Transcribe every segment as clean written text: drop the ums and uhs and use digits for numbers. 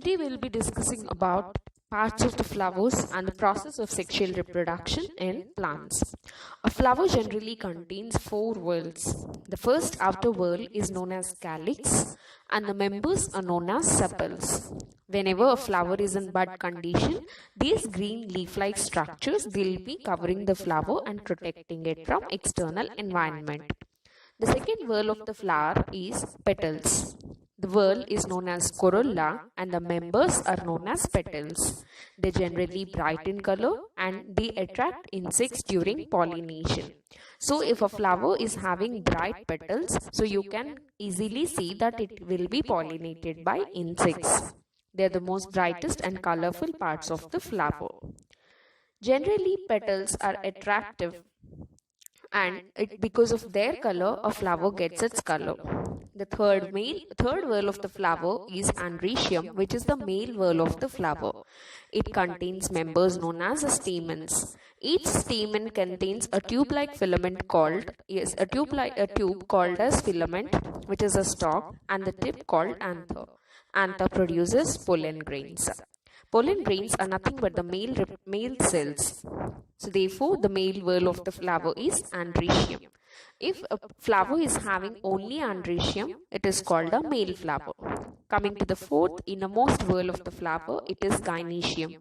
Today we'll be discussing about parts of the flowers and the process of sexual reproduction in plants. A flower generally contains four whorls. The first outer whorl is known as calyx and the members are known as sepals. Whenever a flower is in bud condition, these green leaf-like structures will be covering the flower and protecting it from external environment. The second whorl of the flower is petals. The whorl is known as corolla and the members are known as petals. They generally bright in color and they attract insects during pollination. So if a flower is having bright petals, so you can easily see that it will be pollinated by insects. They are the most brightest and colorful parts of the flower. Generally, petals are attractive and because of their color, a flower gets its color. The third whorl of the flower is androecium, which is the male whorl of the flower. It contains members known as stamens. Each stamen contains a tube-like filament called as filament, which is a stalk, and the tip called anther. Anther produces pollen grains. Pollen grains are nothing but the male cells. So therefore, the male whorl of the flower is androecium. If a flower is having only androecium, it is called a male flower. Coming to the fourth innermost whorl of the flower, it is gynoecium.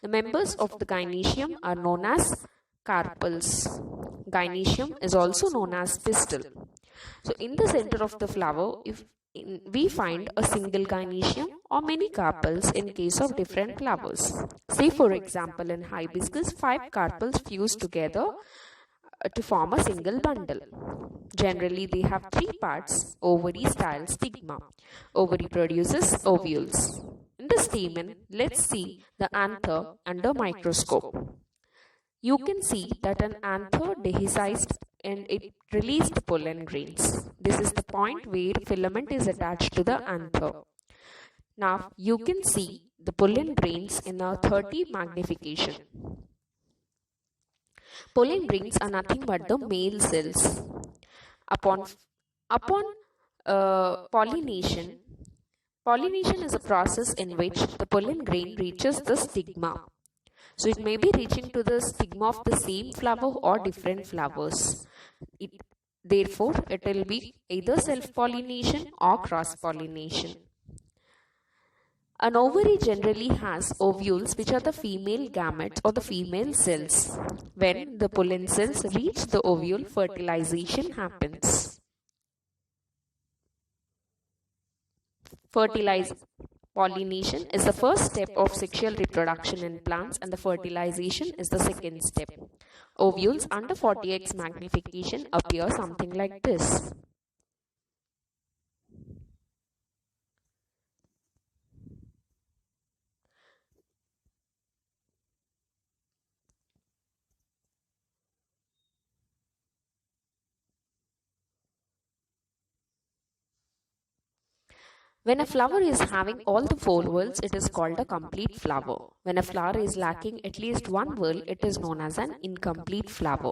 The members of the gynoecium are known as carpels. Gynoecium is also known as pistil. So in the center of the flower, we find a single gynoecium or many carpels in case of different flowers. Say for example in hibiscus, 5 carpels fuse together to form a single bundle. Generally they have 3 parts: ovary style stigma. Ovary produces ovules. In the stamen, let's see the anther under microscope. You can see that an anther dehiscized and it released pollen grains. This is the point where filament is attached to the anther. Now you can see the pollen grains in a 30 magnification. Pollen grains are nothing but the male cells. Upon pollination is a process in which the pollen grain reaches the stigma. So it may be reaching to the stigma of the same flower or different flowers. Therefore, it will be either self-pollination or cross-pollination. An ovary generally has ovules, which are the female gametes or the female cells. When the pollen cells reach the ovule, fertilization happens. Pollination is the first step of sexual reproduction in plants and the fertilization is the second step. Ovules under 40x magnification appear something like this. When a flower is having all the 4 whorls, it is called a complete flower. When a flower is lacking at least 1 whorl, it is known as an incomplete flower.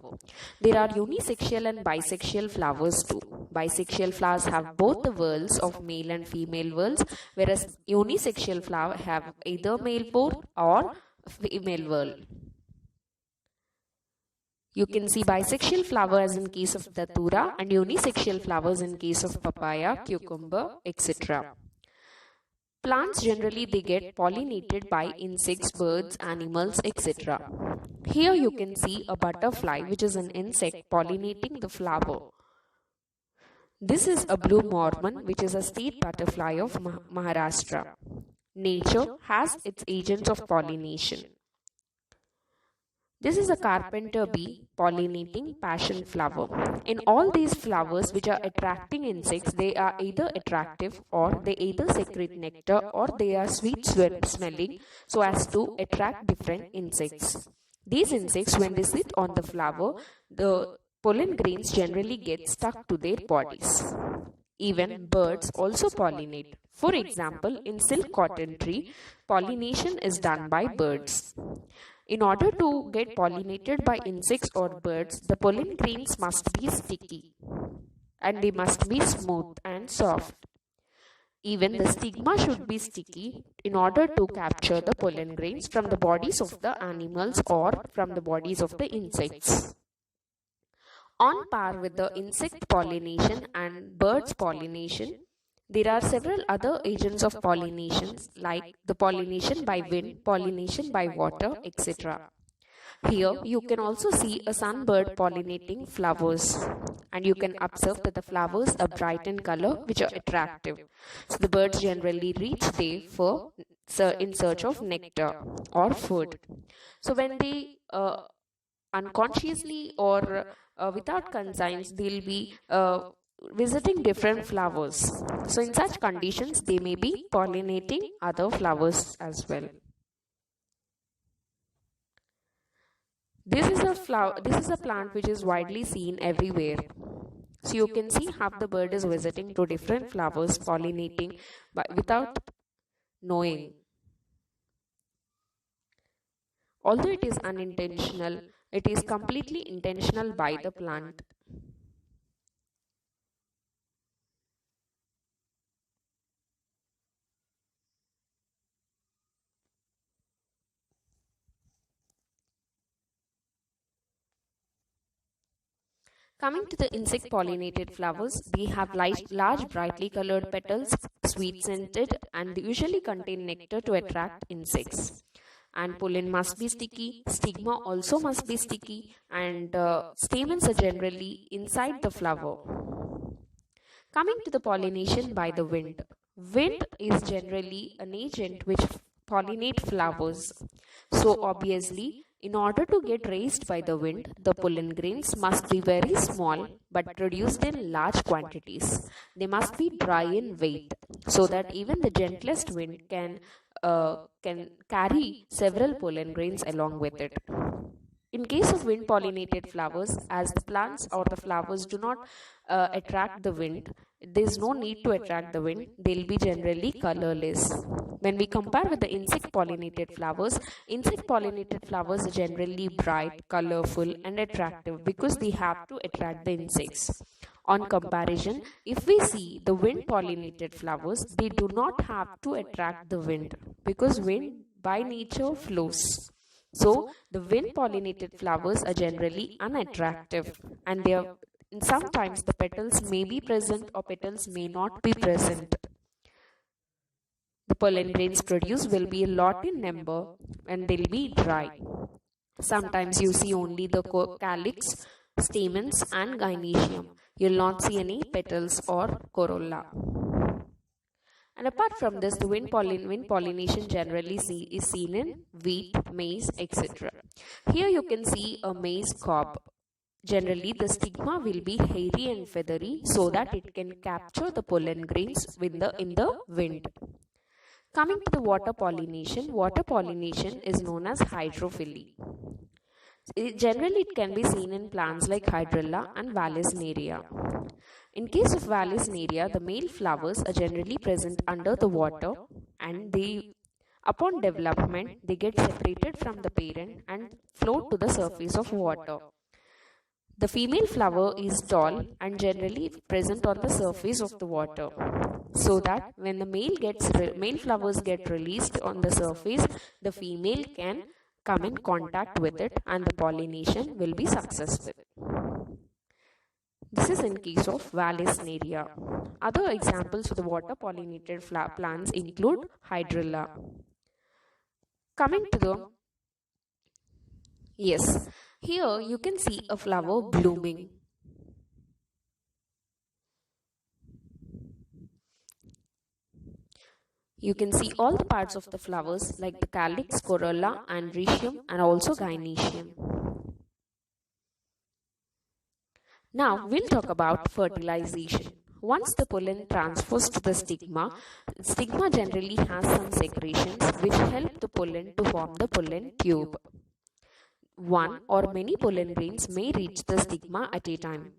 There are unisexual and bisexual flowers too. Bisexual flowers have both the whorls of male and female whorls, whereas unisexual flowers have either male whorl or female whorl. You can see bisexual flowers in case of datura and unisexual flowers in case of papaya, cucumber, etc. Plants generally they get pollinated by insects, birds, animals, etc. Here you can see a butterfly, which is an insect pollinating the flower. This is a blue mormon, which is a state butterfly of Maharashtra. Nature has its agents of pollination. This is a carpenter bee pollinating passion flower. In all these flowers which are attracting insects, they are either attractive or they either secrete nectar or they are sweet smelling so as to attract different insects. These insects, when they sit on the flower, the pollen grains generally get stuck to their bodies. Even birds also pollinate. For example, in silk cotton tree, pollination is done by birds. In order to get pollinated by insects or birds, the pollen grains must be sticky and they must be smooth and soft. Even the stigma should be sticky in order to capture the pollen grains from the bodies of the animals or from the bodies of the insects. On par with the insect pollination and birds pollination, there are several other agents of pollination like the pollination by wind, pollination by water, etc. Here you can also see a sunbird pollinating flowers, and you can observe that the flowers are bright in color which are attractive. So the birds generally reach there for in search of nectar or food. So when they unconsciously or without conscience, they'll be visiting different flowers. So in such conditions they may be pollinating other flowers as well. This is a plant which is widely seen everywhere. So you can see how the bird is visiting to different flowers, pollinating without knowing. Although it is unintentional, it is completely intentional by the plant. Coming to the insect pollinated flowers, they have large brightly colored petals, sweet scented, and they usually contain nectar to attract insects. And pollen must be sticky, stigma also must be sticky, and stamens are generally inside the flower. Coming to the pollination by the wind. Wind is generally an agent which pollinate flowers. So obviously, in order to get raised by the wind, the pollen grains must be very small but produced in large quantities. They must be dry in weight so that even the gentlest wind can carry several pollen grains along with it. In case of wind pollinated flowers, as the plants or the flowers do not attract the wind, there is no need to attract the wind, they will be generally colorless. When we compare with the insect pollinated flowers are generally bright, colorful, and attractive because they have to attract the insects. On comparison, if we see the wind pollinated flowers, they do not have to attract the wind because wind by nature flows. So, the wind pollinated flowers are generally unattractive, and sometimes the petals may be present or petals may not be present. The pollen grains produced will be a lot in number and they'll be dry. Sometimes you see only the calyx, stamens, and gynoecium. You'll not see any petals or corolla. And apart from this, the wind pollination generally is seen in wheat, maize, etc. Here you can see a maize cob. Generally, the stigma will be hairy and feathery so that it can capture the pollen grains in the wind. Coming to the water pollination is known as hydrophily. Generally, it can be seen in plants like Hydrilla and Vallisneria. In case of Vallisneria, the male flowers are generally present under the water, and upon development, they get separated from the parent and float to the surface of water. The female flower is tall and generally present on the surface of the water, so that when the male flowers get released on the surface, the female can come in contact with it and the pollination will be successful. This is in case of Vallisneria. Other examples of the water pollinated plants include Hydrilla. Coming to the here you can see a flower blooming. You can see all the parts of the flowers like the calyx, corolla, androecium, and also gynoecium. Now we'll talk about fertilization. Once the pollen transfers to the stigma generally has some secretions which help the pollen to form the pollen tube. One or many pollen grains may reach the stigma at a time.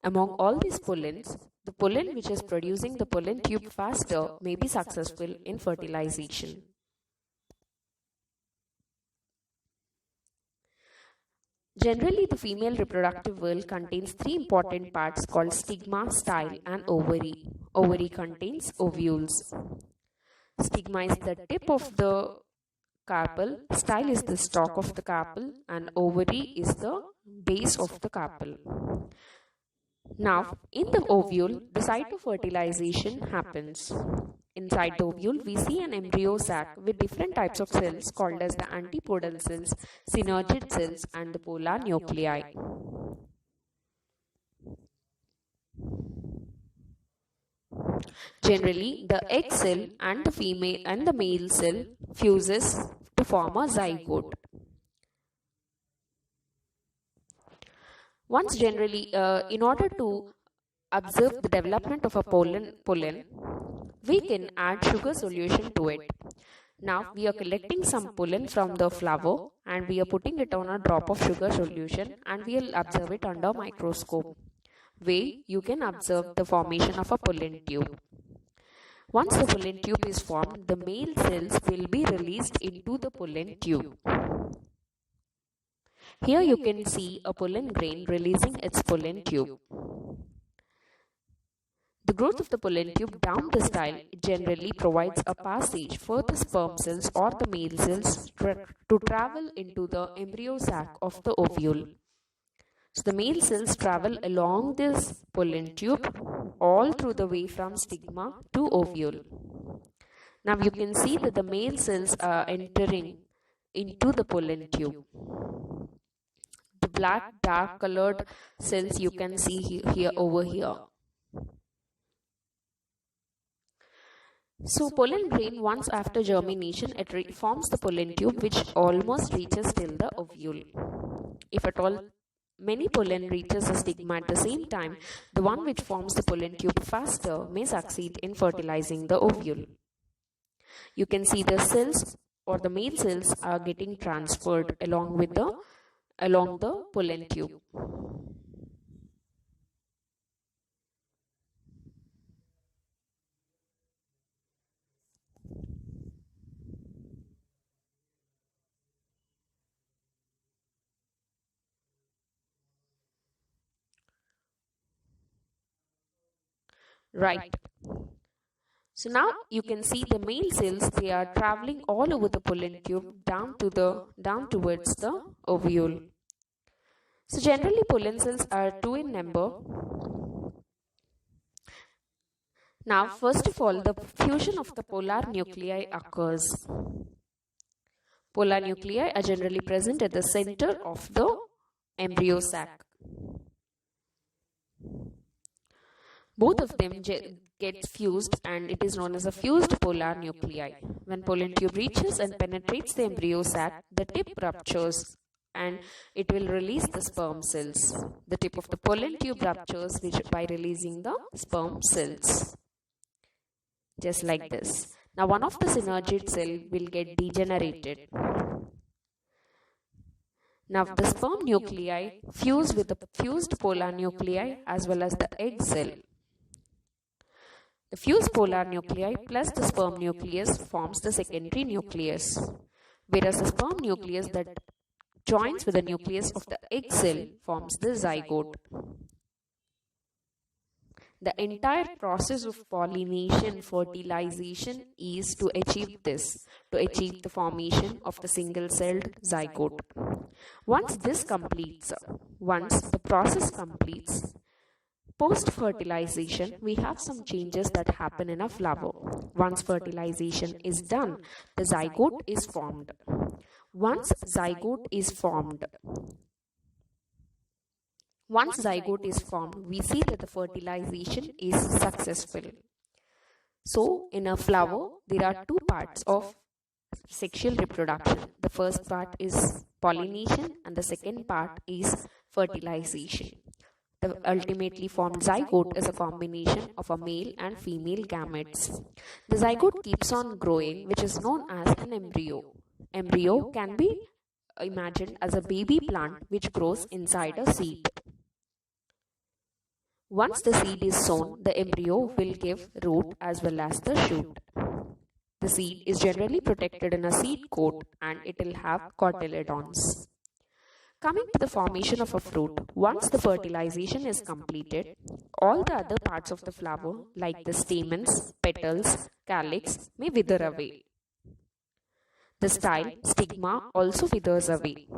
Among all these pollens, the pollen which is producing the pollen tube faster may be successful in fertilization. Generally, the female reproductive whorl contains three important parts called stigma, style, and ovary. Ovary contains ovules. Stigma is the tip of the carpel, style is the stalk of the carpel, and ovary is the base of the carpel. Now, in the ovule, the cytofertilization happens. Inside the ovule, we see an embryo sac with different types of cells called as the antipodal cells, synergid cells, and the polar nuclei. Generally, the egg cell and the male cell fuses to form a zygote. Once generally, in order to observe the development of a pollen, we can add sugar solution to it. Now we are collecting some pollen from the flower and we are putting it on a drop of sugar solution and we will observe it under microscope, where you can observe the formation of a pollen tube. Once the pollen tube is formed, the male cells will be released into the pollen tube. Here you can see a pollen grain releasing its pollen tube. The growth of the pollen tube down the style generally provides a passage for the sperm cells or the male cells to travel into the embryo sac of the ovule. So the male cells travel along this pollen tube all through the way from stigma to ovule. Now you can see that the male cells are entering into the pollen tube. The black dark colored cells you can see here over here. So pollen grain, once after germination, it forms the pollen tube which almost reaches till the ovule. If at all many pollen reaches the stigma at the same time, the one which forms the pollen tube faster may succeed in fertilizing the ovule. You can see the cells or the male cells are getting transferred along the pollen tube. Right. So now you can see the male cells, they are traveling all over the pollen tube down towards the ovule. So generally pollen cells are 2 in number. Now first of all, the fusion of the polar nuclei occurs. Polar nuclei are generally present at the center of the embryo sac. Both of them get fused and it is known as a fused polar nuclei. When pollen tube reaches and penetrates the embryo sac, the tip ruptures and it will release the sperm cells. The tip of the pollen tube ruptures by releasing the sperm cells. Just like this. Now one of the synergid cell will get degenerated. Now the sperm nuclei fuse with the fused polar nuclei as well as the egg cell. The fused polar nuclei plus the sperm nucleus forms the secondary nucleus, whereas the sperm nucleus that joins with the nucleus of the egg cell forms the zygote. The entire process of pollination, fertilization is to achieve this, to achieve the formation of the single-celled zygote. Once the process completes, post-fertilization, we have some changes that happen in a flower. Once fertilization is done, the zygote is formed. Once zygote is formed, we see that the fertilization is successful. So, in a flower, there are two parts of sexual reproduction. The first part is pollination and the second part is fertilization. The ultimately formed zygote is a combination of a male and female gametes. The zygote keeps on growing, which is known as an embryo. Embryo can be imagined as a baby plant which grows inside a seed. Once the seed is sown, the embryo will give root as well as the shoot. The seed is generally protected in a seed coat and it will have cotyledons. Coming to the formation of a fruit, once the fertilization is completed, all the other parts of the flower, like the stamens, petals, calyx, may wither away. The style, stigma, also withers away.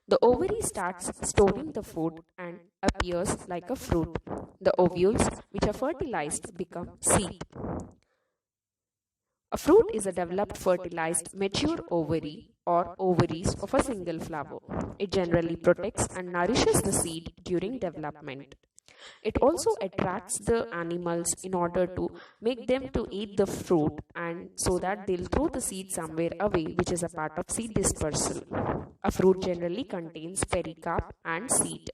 The ovary starts storing the food and appears like a fruit. The ovules, which are fertilized, become seed. A fruit is a developed fertilized mature ovary or ovaries of a single flower. It generally protects and nourishes the seed during development. It also attracts the animals in order to make them to eat the fruit and so that they'll throw the seed somewhere away, which is a part of seed dispersal. A fruit generally contains pericarp and seed.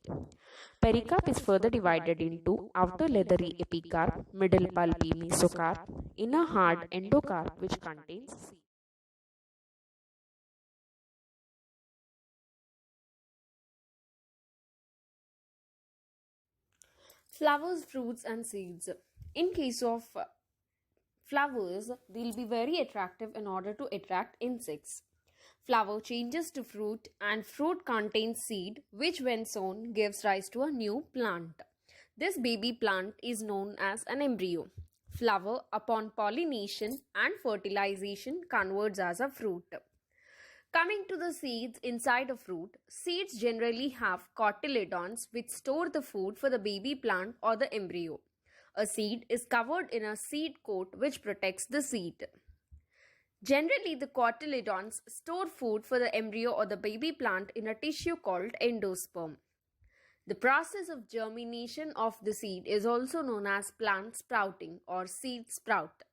Pericarp is further divided into outer leathery epicarp, middle pulpy mesocarp, inner hard endocarp which contains seed. Flowers, fruits and seeds. In case of flowers, they'll be very attractive in order to attract insects. Flower changes to fruit and fruit contains seed which when sown gives rise to a new plant. This baby plant is known as an embryo. Flower upon pollination and fertilization converts as a fruit. Coming to the seeds inside a fruit, seeds generally have cotyledons which store the food for the baby plant or the embryo. A seed is covered in a seed coat which protects the seed. Generally, the cotyledons store food for the embryo or the baby plant in a tissue called endosperm. The process of germination of the seed is also known as plant sprouting or seed sprout.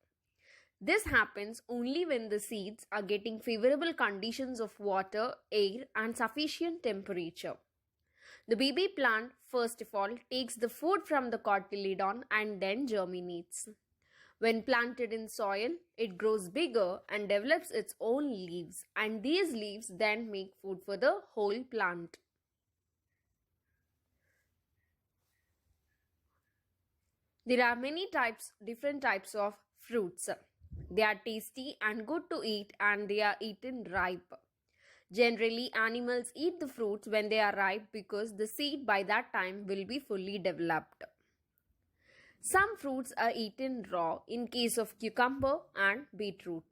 This happens only when the seeds are getting favorable conditions of water, air, and sufficient temperature. The baby plant, first of all, takes the food from the cotyledon and then germinates. When planted in soil, it grows bigger and develops its own leaves, and these leaves then make food for the whole plant. There are many different types of fruits. They are tasty and good to eat and they are eaten ripe. Generally, animals eat the fruits when they are ripe because the seed by that time will be fully developed. Some fruits are eaten raw in case of cucumber and beetroot.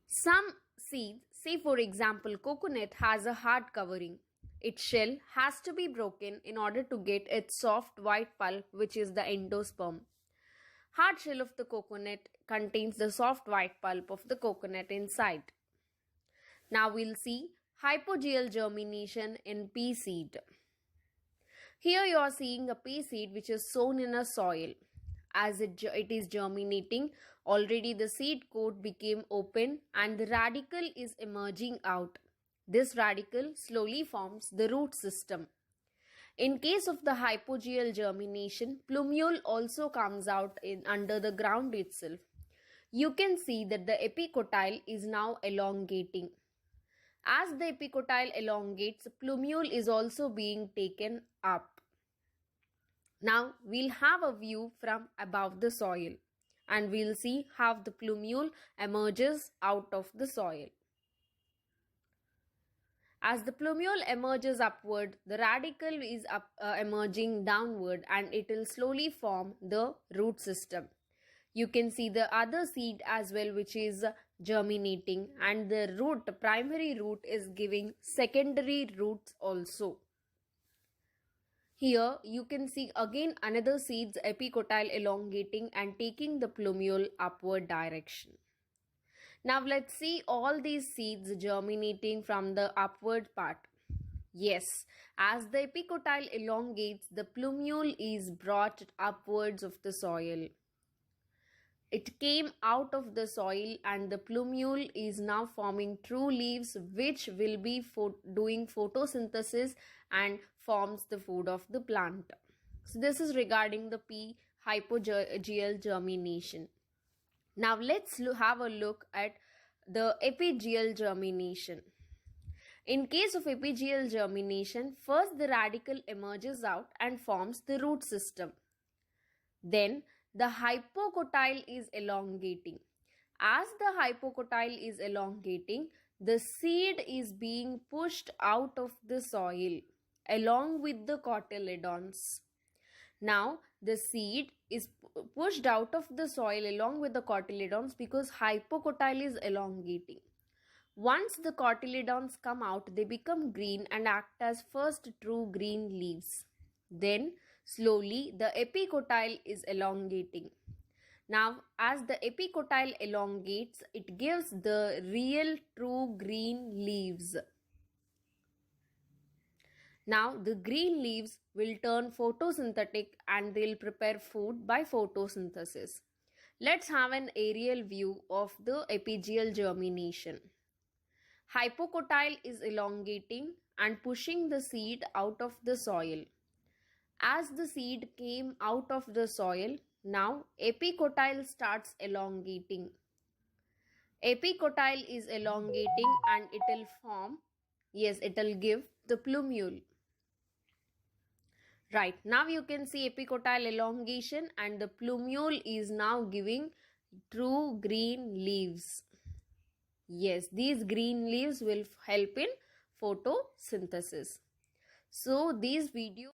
Some seeds, say for example coconut, has a hard covering. Its shell has to be broken in order to get its soft white pulp, which is the endosperm. Hard shell of the coconut contains the soft white pulp of the coconut inside. Now we'll see hypogeal germination in pea seed. Here you are seeing a pea seed which is sown in a soil. As it is germinating, already the seed coat became open and the radicle is emerging out. This radicle slowly forms the root system. In case of the hypogeal germination, plumule also comes out under the ground itself. You can see that the epicotyle is now elongating. As the epicotyle elongates, plumule is also being taken up. Now we'll have a view from above the soil and we'll see how the plumule emerges out of the soil. As the plumule emerges upward, the radicle is emerging downward and it will slowly form the root system. You can see the other seed as well which is germinating and the root, primary root is giving secondary roots also. Here you can see again another seed's epicotyle elongating and taking the plumule upward direction. Now let's see all these seeds germinating from the upward part. Yes, as the epicotyle elongates, the plumule is brought upwards of the soil. It came out of the soil and the plumule is now forming true leaves which will be doing photosynthesis and forms the food of the plant. So this is regarding the pea hypogeal germination. Now let's have a look at the epigeal germination. In case of epigeal germination, first the radicle emerges out and forms the root system. Then the hypocotyle is elongating. As the hypocotyle is elongating, the seed is being pushed out of the soil along with the cotyledons. Now, the seed is pushed out of the soil along with the cotyledons because hypocotyle is elongating. Once the cotyledons come out, they become green and act as first true green leaves. Then, slowly, the epicotyle is elongating. Now, as the epicotyle elongates, it gives the real true green leaves. Now, the green leaves will turn photosynthetic and they'll prepare food by photosynthesis. Let's have an aerial view of the epigeal germination. Hypocotyle is elongating and pushing the seed out of the soil. As the seed came out of the soil, now epicotyle starts elongating. Epicotyle is elongating and it will form, yes, it will give the plumule. Right, now you can see epicotyle elongation and the plumule is now giving true green leaves. Yes, these green leaves will help in photosynthesis. So these videos